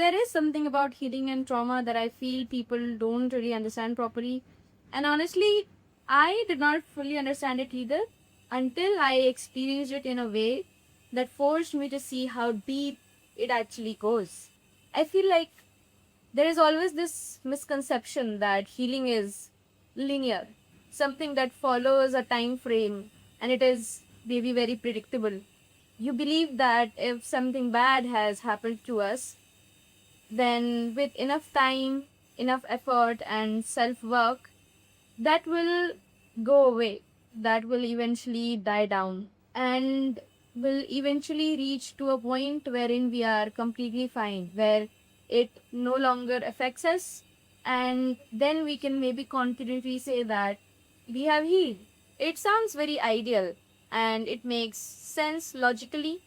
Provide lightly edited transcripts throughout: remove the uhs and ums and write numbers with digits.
there is something about healing and trauma that I feel people don't really understand properly. And honestly, I did not fully understand it either until I experienced it in a way that forced me to see how deep it actually goes. I feel like there is always this misconception that healing is linear, something that follows a time frame and it is maybe very predictable. You believe that if something bad has happened to us, then with enough time, enough effort, and self work, that will go away. That will eventually die down and will eventually reach to a point wherein we are completely fine, where it no longer affects us, and then we can maybe confidently say that we have healed. It sounds very ideal and it makes sense logically,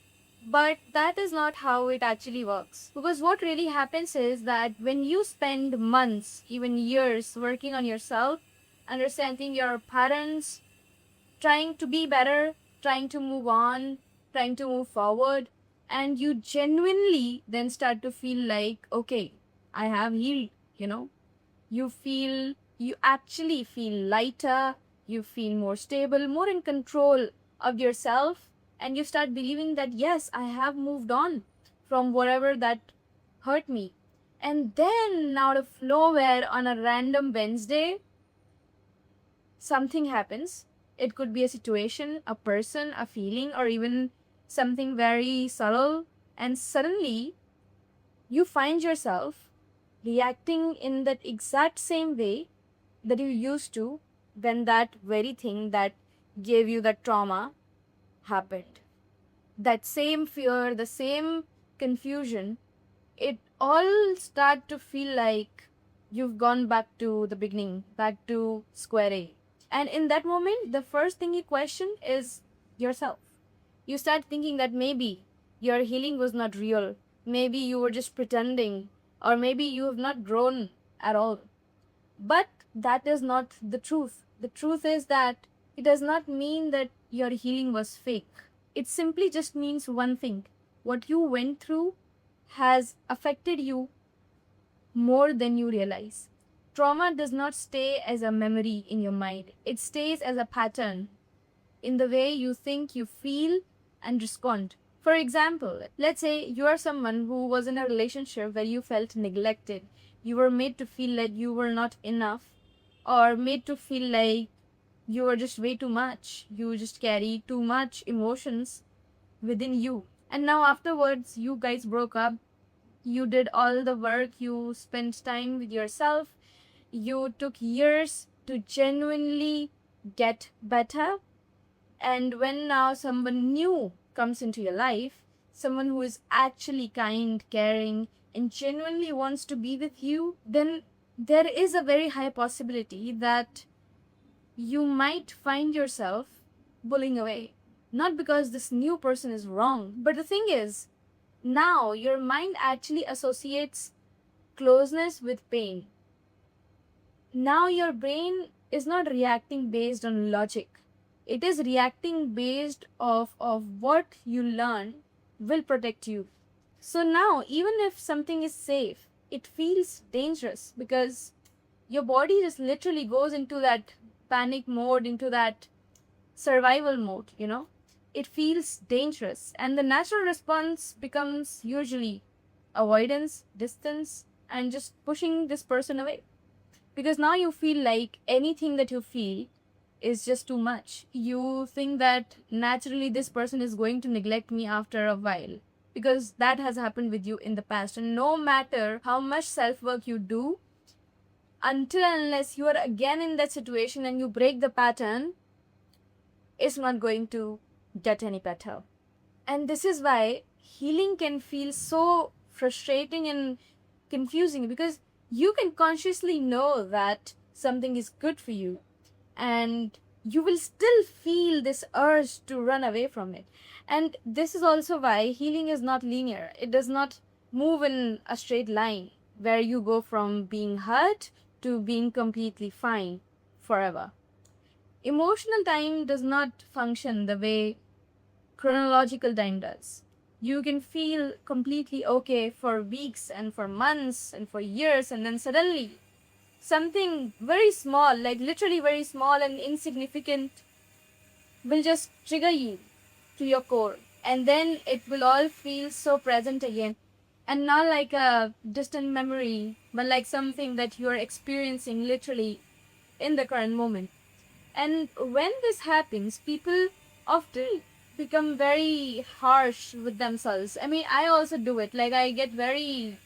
but that is not how it actually works. Because what really happens is that when you spend months, even years, working on yourself, understanding your patterns, trying to be better, trying to move on, trying to move forward, and you genuinely then start to feel like, okay, I have healed, you know. You actually feel lighter, you feel more stable, more in control of yourself, and you start believing that, yes, I have moved on from whatever that hurt me. And then, out of nowhere, on a random Wednesday, something happens. It could be a situation, a person, a feeling, or even something very subtle. And suddenly you find yourself reacting in that exact same way that you used to when that very thing that gave you that trauma happened. That same fear, the same confusion, it all start to feel like you've gone back to the beginning, back to square A. And in that moment, the first thing you question is yourself. You start thinking that maybe your healing was not real, maybe you were just pretending, or maybe you have not grown at all. But that is not the truth. The truth is that it does not mean that your healing was fake. It simply just means one thing: what you went through has affected you more than you realize. Trauma does not stay as a memory in your mind, it stays as a pattern in the way you think, you feel, and respond. For example, let's say you are someone who was in a relationship where you felt neglected. You were made to feel like you were not enough, or made to feel like you were just way too much. You just carry too much emotions within you. And now, afterwards, you guys broke up. You did all the work, you spent time with yourself, you took years to genuinely get better. And when now someone new comes into your life, someone who is actually kind, caring, and genuinely wants to be with you, then there is a very high possibility that you might find yourself pulling away. Not because this new person is wrong, but the thing is, now your mind actually associates closeness with pain. Now your brain is not reacting based on logic. It is reacting based of what you learn will protect you. So now even if something is safe, it feels dangerous because your body just literally goes into that panic mode, into that survival mode, you know. It feels dangerous, and the natural response becomes usually avoidance, distance, and just pushing this person away. Because now you feel like anything that you feel is just too much. You think that naturally this person is going to neglect me after a while, because that has happened with you in the past. And no matter how much self work you do, until unless you are again in that situation and you break the pattern, it's not going to get any better. And this is why healing can feel so frustrating and confusing, because you can consciously know that something is good for you, and you will still feel this urge to run away from it. And this is also why healing is not linear. It does not move in a straight line where you go from being hurt to being completely fine forever. Emotional time does not function the way chronological time does. You can feel completely okay for weeks and for months and for years, and then suddenly something very small, like literally very small and insignificant, will just trigger you to your core. And then it will all feel so present again. And not like a distant memory, but like something that you are experiencing literally in the current moment. And when this happens, people often become very harsh with themselves. I mean, I also do it. Like, I get very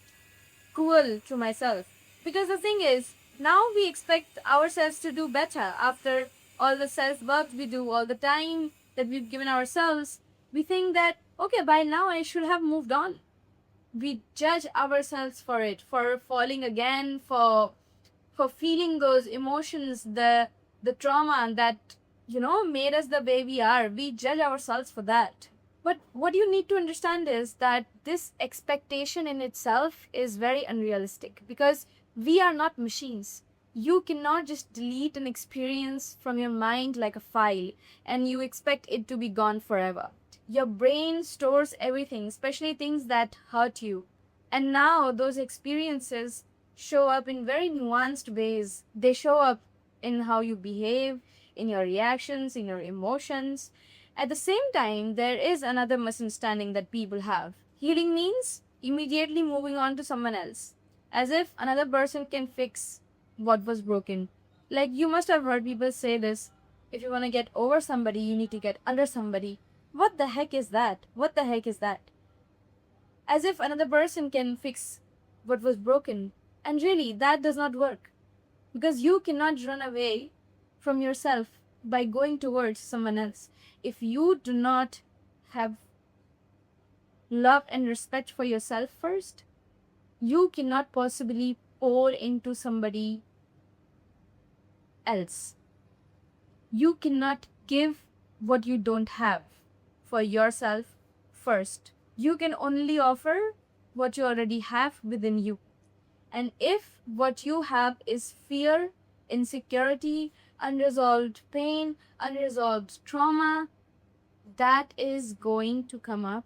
cruel to myself. Because the thing is, now we expect ourselves to do better after all the self work we do, all the time that we've given ourselves. We think that, okay, by now I should have moved on. We judge ourselves for it, for falling again, for feeling those emotions, the trauma that made us the way we are. We judge ourselves for that. But what you need to understand is that this expectation in itself is very unrealistic, because we are not machines. You cannot just delete an experience from your mind like a file and you expect it to be gone forever. Your brain stores everything, especially things that hurt you. And now those experiences show up in very nuanced ways. They show up in how you behave, in your reactions, in your emotions. At the same time, there is another misunderstanding that people have. Healing means immediately moving on to someone else, as if another person can fix what was broken. Like, you must have heard people say this: if you want to get over somebody, you need to get under somebody. What the heck is that? What the heck is that? As if another person can fix what was broken. And really, that does not work. Because you cannot run away from yourself by going towards someone else. If you do not have love and respect for yourself first, you cannot possibly pour into somebody else. You cannot give what you don't have for yourself first. You can only offer what you already have within you. And if what you have is fear, insecurity, unresolved pain, unresolved trauma, that is going to come up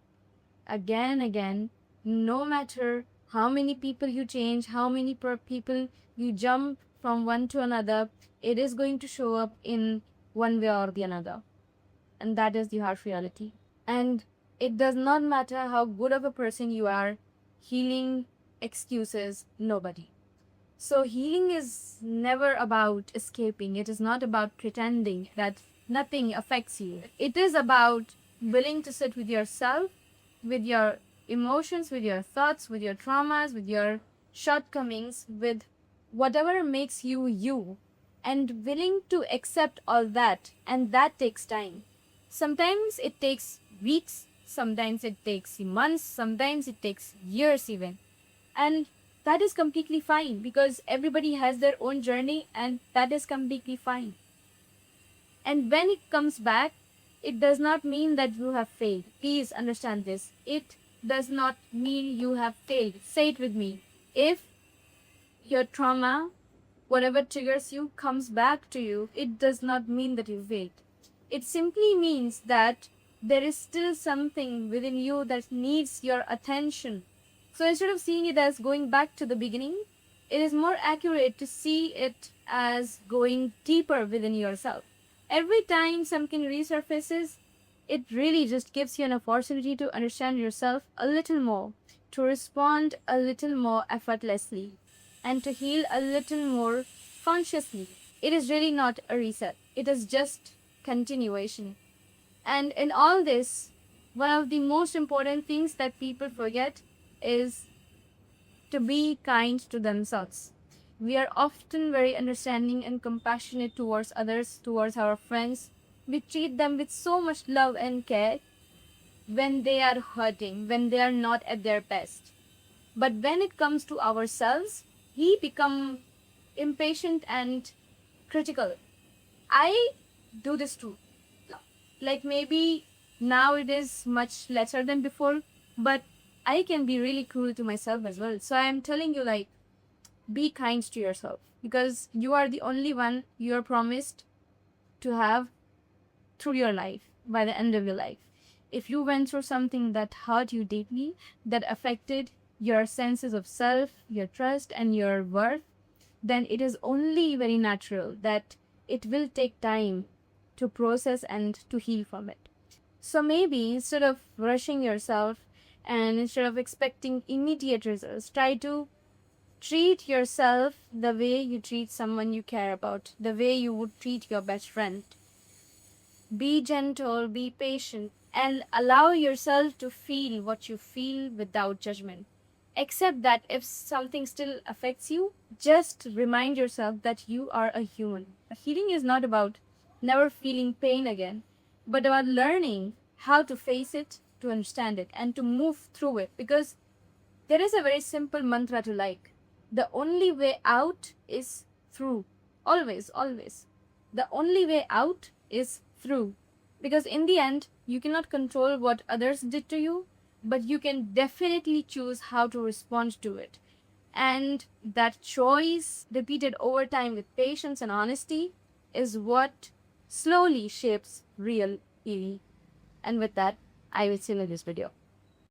again and again, no matter how many people you change, how many people you jump from one to another, it is going to show up in one way or the another. And that is the harsh reality. And it does not matter how good of a person you are, healing excuses nobody. So healing is never about escaping. It is not about pretending that nothing affects you. It is about willing to sit with yourself, with your emotions, with your thoughts, with your traumas, with your shortcomings, with whatever makes you you, and willing to accept all that. And that takes time. Sometimes it takes weeks, sometimes it takes months, sometimes it takes years even. And that is completely fine, because everybody has their own journey, and that is completely fine. And when it comes back, it does not mean that you have failed. Please understand this. It does not mean you have failed. Say it with me. If your trauma, whatever triggers you, comes back to you, it does not mean that you failed. It simply means that there is still something within you that needs your attention. So instead of seeing it as going back to the beginning, it is more accurate to see it as going deeper within yourself. Every time something resurfaces, it really just gives you an opportunity to understand yourself a little more, to respond a little more effortlessly, and to heal a little more consciously. It is really not a reset. It is just continuation. And in all this, one of the most important things that people forget is to be kind to themselves. We are often very understanding and compassionate towards others, towards our friends. We treat them with so much love and care when they are hurting, when they are not at their best. But when it comes to ourselves, we become impatient and critical. I do this too. Like, maybe now it is much lesser than before, but I can be really cruel to myself as well. So I am telling you, like, be kind to yourself, because you are the only one you are promised to have through your life by the end of your life. If you went through something that hurt you deeply, that affected your senses of self, your trust, and your worth, then it is only very natural that it will take time to process and to heal from it. So maybe instead of rushing yourself and instead of expecting immediate results, try to treat yourself the way you treat someone you care about, the way you would treat your best friend. Be gentle, be patient, and allow yourself to feel what you feel without judgment. Accept that if something still affects you, just remind yourself that you are a human. Healing is not about never feeling pain again, but about learning how to face it, to understand it, and to move through it. Because there is a very simple mantra to like. The only way out is through. Always, always. The only way out is through. Because in the end, you cannot control what others did to you, but you can definitely choose how to respond to it. And that choice, repeated over time with patience and honesty, is what slowly shapes real healing. And with that, I will seal in this video.